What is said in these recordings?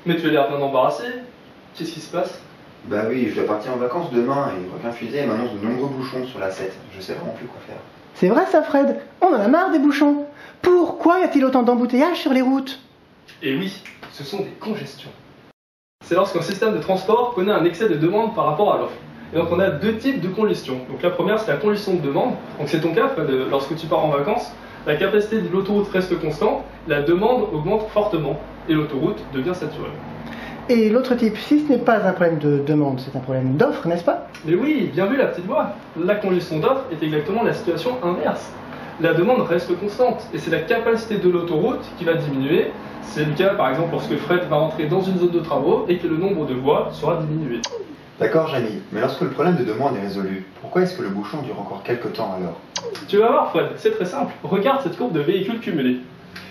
Mais tu as l'air bien embarrassé. Qu'est-ce qui se passe? Bah oui, je dois partir en vacances demain et Requin Fusée m'annonce de nombreux bouchons sur la 7. Je sais vraiment plus quoi faire. C'est vrai ça, Fred, on en a marre des bouchons. Pourquoi y a-t-il autant d'embouteillages sur les routes? Et oui, ce sont des congestions. C'est lorsqu'un système de transport connaît un excès de demande par rapport à l'offre. Et donc on a deux types de congestion. Donc la première, c'est la congestion de demande. Donc c'est ton cas, Fred, lorsque tu pars en vacances, la capacité de l'autoroute reste constante, la demande augmente fortement et l'autoroute devient saturée. Et l'autre type, si ce n'est pas un problème de demande, c'est un problème d'offre, n'est-ce pas? Mais oui, bien vu la petite voix. La congestion d'offre est exactement la situation inverse. La demande reste constante et c'est la capacité de l'autoroute qui va diminuer. C'est le cas par exemple lorsque Fred va rentrer dans une zone de travaux et que le nombre de voies sera diminué. D'accord, Jamie, mais lorsque le problème de demande est résolu, pourquoi est-ce que le bouchon dure encore quelques temps alors? Tu vas voir Fred, c'est très simple. Regarde cette courbe de véhicules cumulés.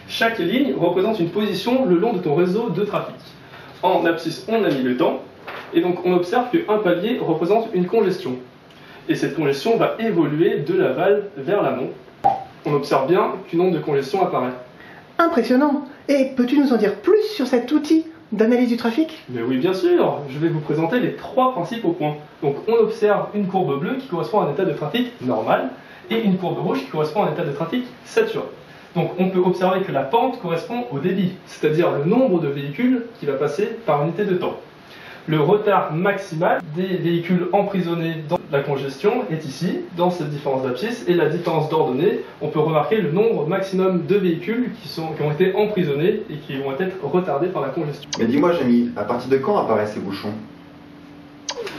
Chaque ligne représente une position le long de ton réseau de trafic. En abscisse, on a mis le temps, et donc on observe qu'un palier représente une congestion. Et cette congestion va évoluer de l'aval vers l'amont. On observe bien qu'une onde de congestion apparaît. Impressionnant. Et peux-tu nous en dire plus sur cet outil d'analyse du trafic? Mais oui, bien sûr. Je vais vous présenter les trois principaux points. Donc on observe une courbe bleue qui correspond à un état de trafic normal, et une courbe rouge qui correspond à un état de trafic saturé. Donc on peut observer que la pente correspond au débit, c'est-à-dire le nombre de véhicules qui va passer par unité de temps. Le retard maximal des véhicules emprisonnés dans la congestion est ici, dans cette différence d'abscisse, et la différence d'ordonnée, on peut remarquer le nombre maximum de véhicules qui ont été emprisonnés et qui vont être retardés par la congestion. Mais dis-moi, Jamie, à partir de quand apparaissent ces bouchons?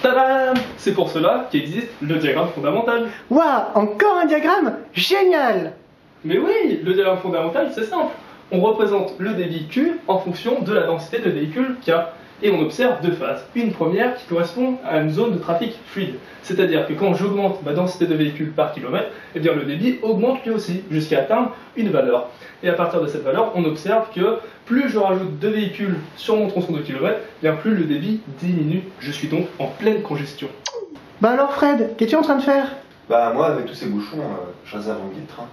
Tadam! C'est pour cela qu'existe le diagramme fondamental. Waouh, encore un diagramme? Génial! Mais oui, le diagramme fondamental, c'est simple. On représente le débit Q en fonction de la densité de véhicules K. Et on observe deux phases. Une première qui correspond à une zone de trafic fluide. C'est-à-dire que quand j'augmente ma densité de véhicules par kilomètre, eh bien le débit augmente lui aussi, jusqu'à atteindre une valeur. Et à partir de cette valeur, on observe que plus je rajoute de véhicules sur mon tronçon de kilomètres, bien plus le débit diminue. Je suis donc en pleine congestion. Bah alors Fred, qu'es-tu en train de faire? Bah moi, avec tous ces bouchons, je réserve un billet de train.